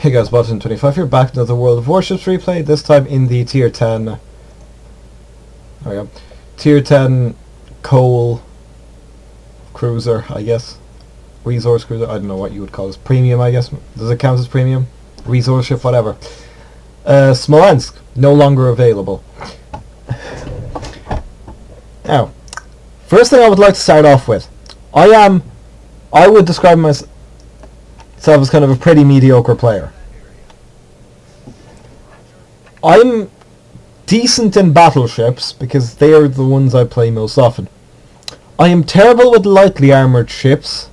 Hey guys, Button25 here, back to the World of Warships replay, this time in the Tier 10... There we go. Tier 10 coal cruiser, I guess. Resource cruiser, I don't know what you would call this. Premium, I guess. Does it count as premium? Resource ship, whatever. Smolensk, no longer available. Now, first thing I would like to start off with. I would describe myself as kind of a pretty mediocre player. I'm decent in battleships because they are the ones I play most often. I am terrible with lightly armoured ships.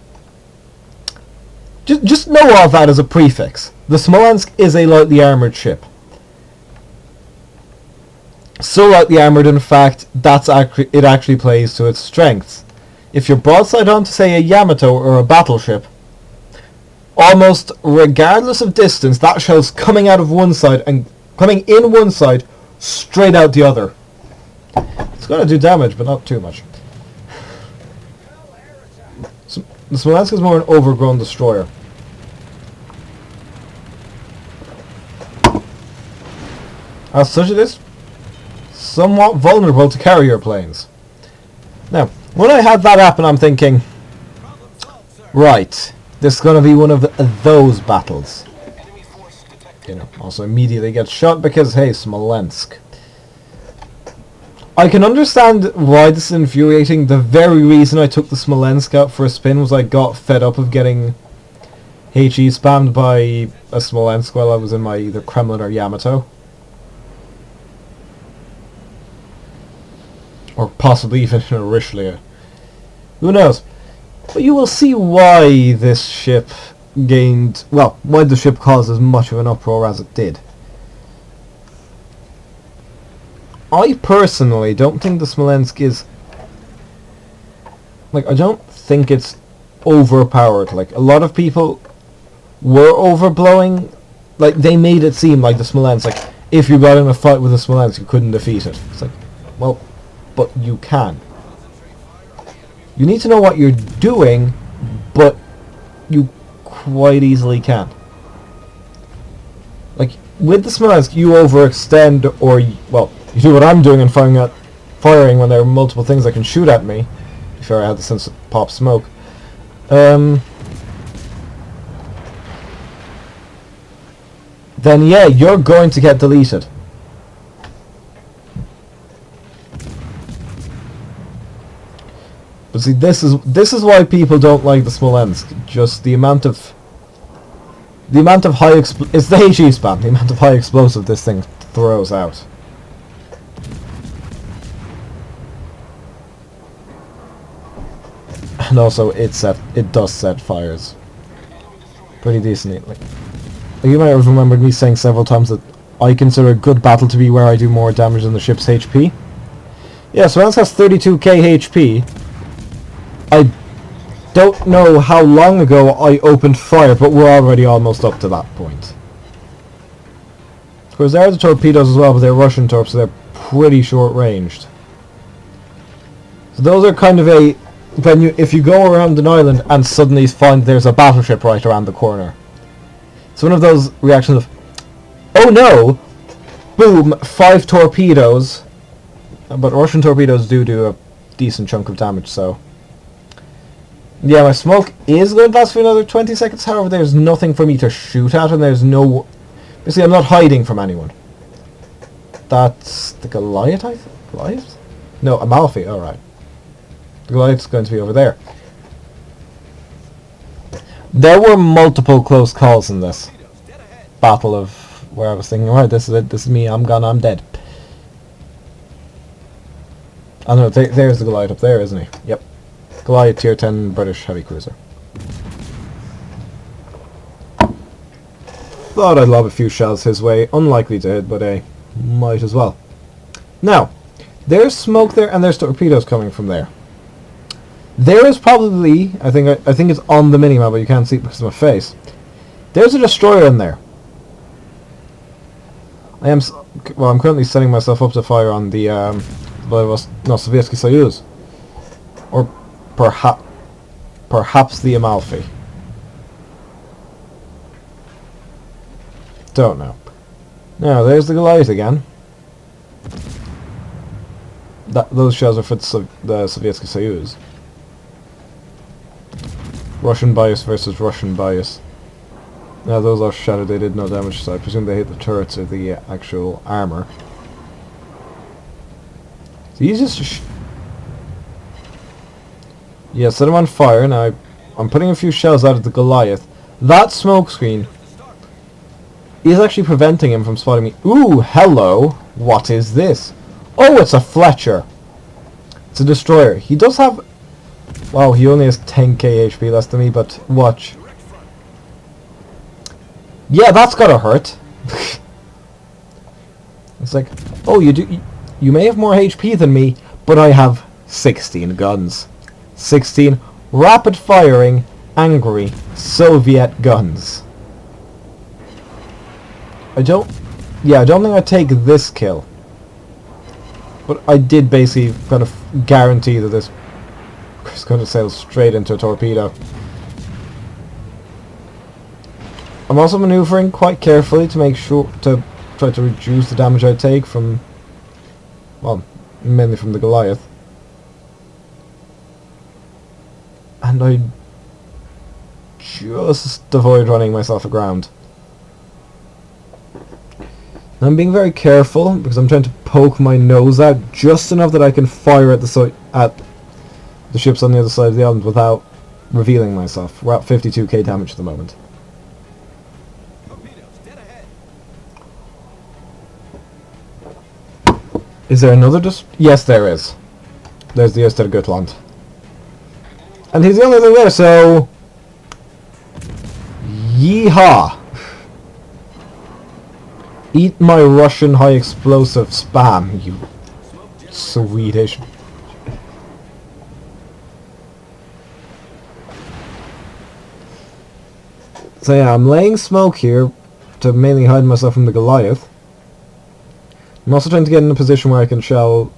Just know all that as a prefix. The Smolensk is a lightly armoured ship. So lightly armoured, in fact, it actually plays to its strengths. If you're broadside onto, say, a Yamato or a battleship, almost regardless of distance, that shell's coming out of one side and coming in one side, straight out the other. It's going to do damage, but not too much. So, the Smolensk is more an overgrown destroyer. As such, it is somewhat vulnerable to carrier planes. Now, when I had that happen, I'm thinking, right, this is going to be one of those battles. You know, also immediately gets shot because, hey, Smolensk. I can understand why this is infuriating. The very reason I took the Smolensk out for a spin was I got fed up of getting HE spammed by a Smolensk while I was in my either Kremlin or Yamato. Or possibly even in a Richelieu. Who knows? But you will see why this ship gained... well, why the ship caused as much of an uproar as it did. I personally don't think the Smolensk is... like, I don't think it's overpowered. Like, a lot of people were overblowing... like, they made it seem like the Smolensk, like, if you got in a fight with the Smolensk, you couldn't defeat it. It's like, well, but you can. You need to know what you're doing, but you quite easily can. Like, with the Smolensk, you overextend, or, well, you do what I'm doing and firing when there are multiple things that can shoot at me. Before I had the sense of pop smoke. Then yeah, you're going to get deleted. But see, this is why people don't like the Smolensk. Just the amount of high it's the HE spam. The amount of high explosive this thing throws out. And also, it does set fires pretty decently. Like you might have remembered me saying several times that I consider a good battle to be where I do more damage than the ship's HP. Yeah, Smolensk has 32k HP. I don't know how long ago I opened fire, but we're already almost up to that point. Of course, there are the torpedoes as well, but they're Russian torps, so they're pretty short-ranged. So those are kind of a... if you go around an island and suddenly find there's a battleship right around the corner. It's one of those reactions of, oh no! Boom! 5 torpedoes. But Russian torpedoes do a decent chunk of damage, so... yeah, my smoke is going to last for another 20 seconds, however there's nothing for me to shoot at, and there's no... basically, I'm not hiding from anyone. That's the Goliath, I think? Goliath? No, Amalfi, alright. The Goliath's going to be over there. There were multiple close calls in this battle of where I was thinking, right, this is it, this is me, I'm gone, I'm dead. Oh no, there's the Goliath up there, isn't he? Yep. Goliath, Tier 10 British heavy cruiser. Thought I'd lob a few shells his way. Unlikely to hit, but might as well. Now, there's smoke there, and there's torpedoes coming from there. There is probably, I think it's on the minimap, but you can't see it because of my face. There's a destroyer in there. I'm currently setting myself up to fire on the Sovietsky Soyuz, or perhaps the Amalfi. Don't know. Now, there's the Goliath again. Those shells are for the Sovietsky Soyuz. Russian bias versus Russian bias. Now, those are shattered. They did no damage, so I presume they hit the turrets or the actual armor. So he's just... yeah, set him on fire. Now, I'm putting a few shells out of the Goliath. That smoke screen is actually preventing him from spotting me. Ooh, hello. What is this? Oh, it's a Fletcher. It's a destroyer. He does have... wow, he only has 10k HP less than me, but watch. Yeah, that's gotta hurt. It's like, oh, you may have more HP than me, but I have 16 guns. 16 rapid-firing, angry Soviet guns. I don't think I'd take this kill. But I did basically kind of guarantee that this is going to sail straight into a torpedo. I'm also maneuvering quite carefully to make sure to try to reduce the damage I take from, well, mainly from the Goliath. And I just avoid running myself aground. I'm being very careful because I'm trying to poke my nose out just enough that I can fire at the ships on the other side of the island without revealing myself. We're at 52k damage at the moment. Is there another yes, there is. There's the Östergötland. And he's the only thing there, so... yeehaw! Eat my Russian high explosive spam, you Swedish. So yeah, I'm laying smoke here to mainly hide myself from the Goliath. I'm also trying to get in a position where I can shell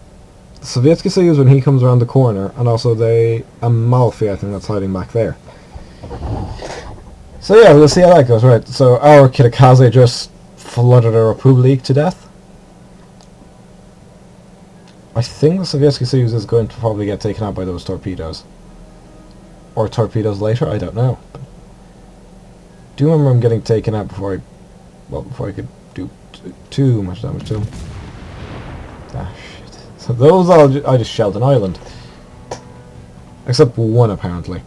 the Sovietsky Soyuz when he comes around the corner, and also the Amalfi, I think that's hiding back there. So yeah, we'll see how that goes. Right, so our Kitakaze just flooded our Republic to death. I think the Sovietsky Soyuz is going to probably get taken out by those torpedoes. Or torpedoes later, I don't know. But I do remember him getting taken out before I could do too much damage to him. Ah, shit. So those I just shelled an island. Except one, apparently.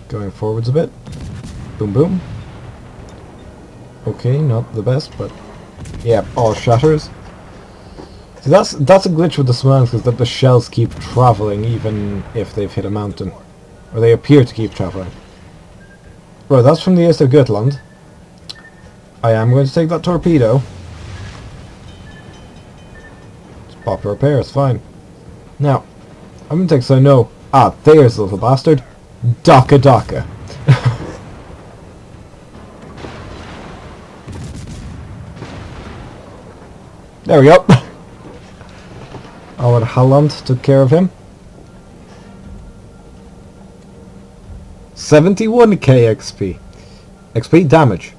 Going forwards a bit. Boom boom. Okay, not the best, but yeah, all shatters. See, that's a glitch with the Smolensk, is that the shells keep traveling even if they've hit a mountain. Or they appear to keep traveling. Right, that's from the east of Götland. I am going to take that torpedo. Just pop a repair, it's fine. Now, I'm going to take, so I know... ah, there's the little bastard. Daka Daka. There we go. Our Holland took care of him. 71k XP. XP damage.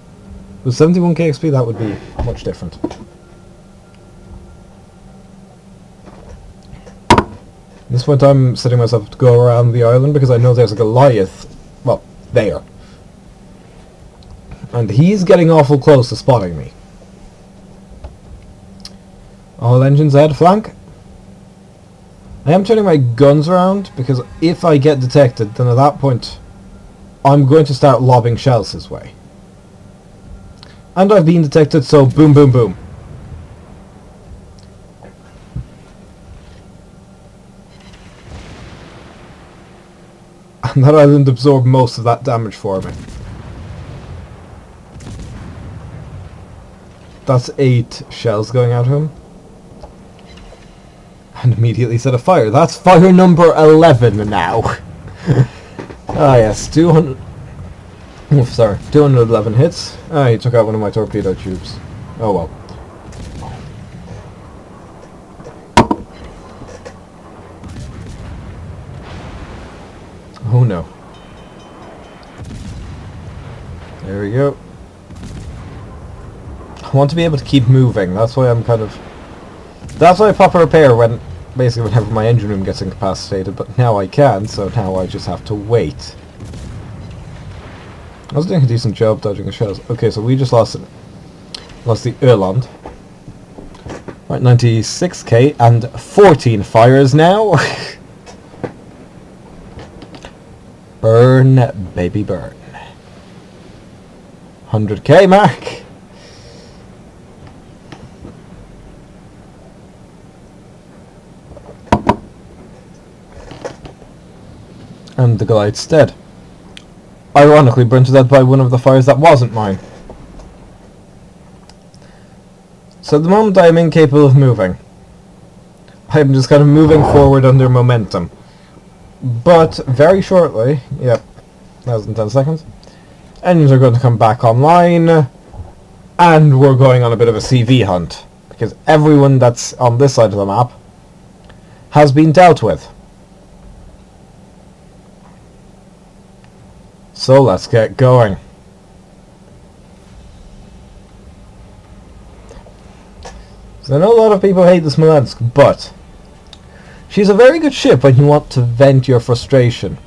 With 71k XP, that would be much different. At this point I'm setting myself to go around the island because I know there's a Goliath, well, there. And he's getting awful close to spotting me. All engines ahead, flank. I am turning my guns around because if I get detected, then at that point I'm going to start lobbing shells his way. And I've been detected, so boom boom boom. And that island absorbed most of that damage for me. That's 8 shells going out of him. And immediately set a fire. That's fire number 11 now. Ah yes, 200... oh, sorry, 211 hits. Ah, he took out one of my torpedo tubes. Oh well. Oh no. There we go. I want to be able to keep moving. That's why I'm kind of... That's why I pop a repair when... Basically whenever my engine room gets incapacitated, but now I can, so now I just have to wait. I was doing a decent job dodging the shells. Okay, so we just lost the Irland. Right, 96k and 14 fires now. Burn, baby, burn. 100k mark. And the Goliath's dead. Ironically burnt to death by one of the fires that wasn't mine. So at the moment I am incapable of moving. I am just kind of moving forward under momentum. But very shortly, yep, less than 10 seconds, engines are going to come back online, and we're going on a bit of a CV hunt, because everyone that's on this side of the map has been dealt with. So let's get going. So I know a lot of people hate the Smolensk, but she's a very good ship when you want to vent your frustration.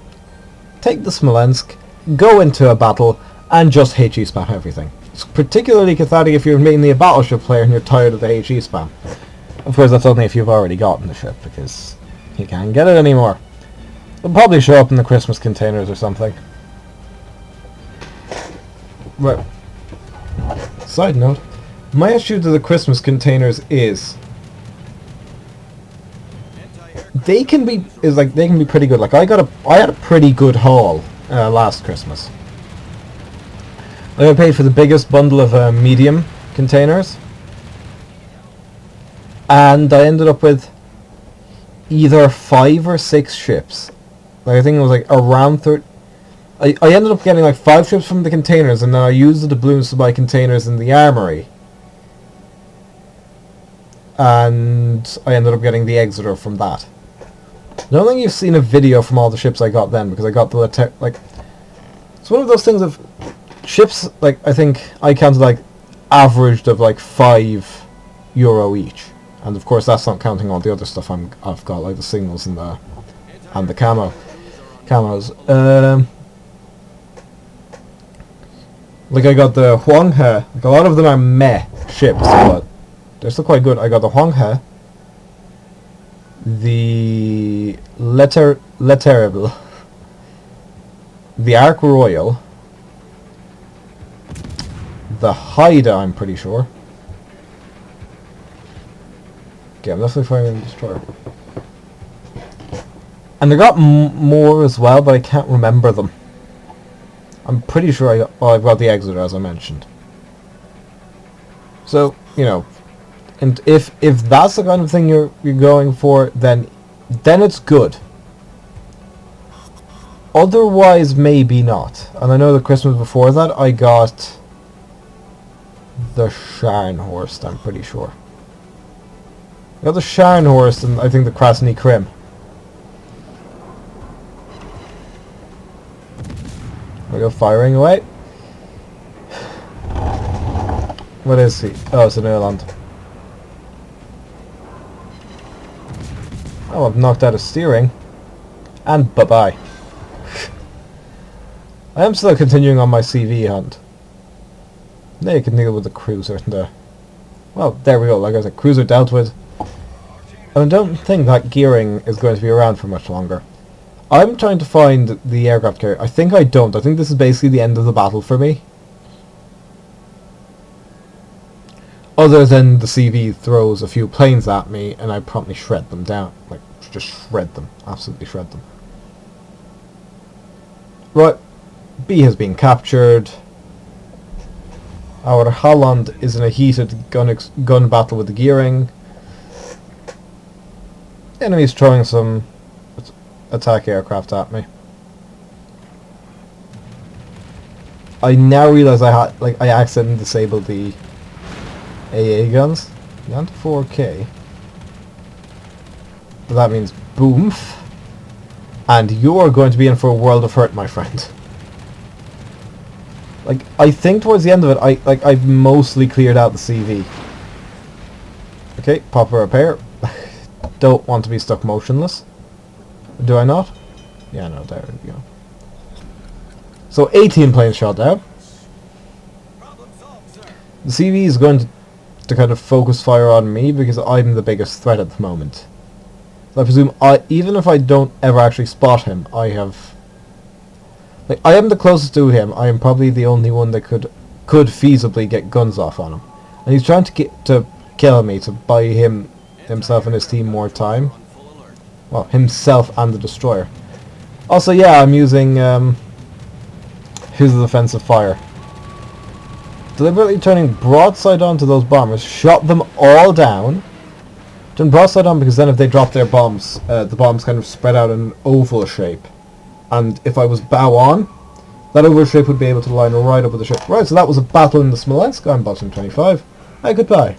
Take the Smolensk, go into a battle, and just HE spam everything. It's particularly cathartic if you're mainly a battleship player and you're tired of the HE spam. Of course, that's only if you've already gotten the ship, because you can't get it anymore. It'll probably show up in the Christmas containers or something. Right. Side note, my issue to the Christmas containers is they can be pretty good. Like I had a pretty good haul last Christmas. I paid for the biggest bundle of medium containers, and I ended up with either 5 or 6 ships. Like I think it was like around 30. I ended up getting like 5 ships from the containers, and then I used the doubloons to buy containers in the armory. And I ended up getting the Exeter from that. I don't think you've seen a video from all the ships I got then, because I got the like... It's one of those things of... Ships, like, I think I counted like averaged of like €5 each. And of course that's not counting all the other stuff I've got, like the signals and the camos. Like I got the Huanghe. Like a lot of them are meh ships, but they're still quite good. I got the Huanghe, the Le Terrible, the Ark Royal, the Haida, I'm pretty sure. Okay, I'm definitely firing the destroyer. And I got more as well, but I can't remember them. I'm pretty sure I've got the Exeter, as I mentioned. So, you know, and if that's the kind of thing you're going for, then it's good. Otherwise, maybe not. And I know the Christmas before that, I got the Scharnhorst, I'm pretty sure. I got the Scharnhorst and I think the Krasny Krim. We go firing away. What is he? Oh, it's an Irland. Oh, I've knocked out of steering. And bye-bye. I am still continuing on my CV hunt. Now you can deal with the cruiser there. Well, there we go. Like I said, cruiser dealt with. And I don't think that gearing is going to be around for much longer. I'm trying to find the aircraft carrier. I think I don't. I think this is basically the end of the battle for me. Other than the CV throws a few planes at me and I promptly shred them down. Like, just shred them. Absolutely shred them. Right. B has been captured. Our Holland is in a heated gun battle with the gearing. The enemy's throwing some attack aircraft at me. I now realize I accidentally disabled the AA guns. Down to 4K. But that means boomf. And you're going to be in for a world of hurt, my friend. Like, I think towards the end of it, I've mostly cleared out the CV. Okay, pop a repair. Don't want to be stuck motionless. Do I not? Yeah, no, there we go. So 18 planes shot down. The CV is going to kind of focus fire on me because I'm the biggest threat at the moment. So I presume even if I don't ever actually spot him, I have... Like, I am the closest to him. I am probably the only one that could feasibly get guns off on him. And he's trying to kill me to buy himself and his team more time. Well, himself and the destroyer. Also, yeah, I'm using his defensive fire. Deliberately turning broadside onto those bombers, shot them all down. Turn broadside on because then if they drop their bombs, the bombs kind of spread out in an oval shape. And if I was bow on, that oval shape would be able to line right up with the ship. Right, so that was a battle in the Smolensk. I'm bottom 25. Hi, goodbye.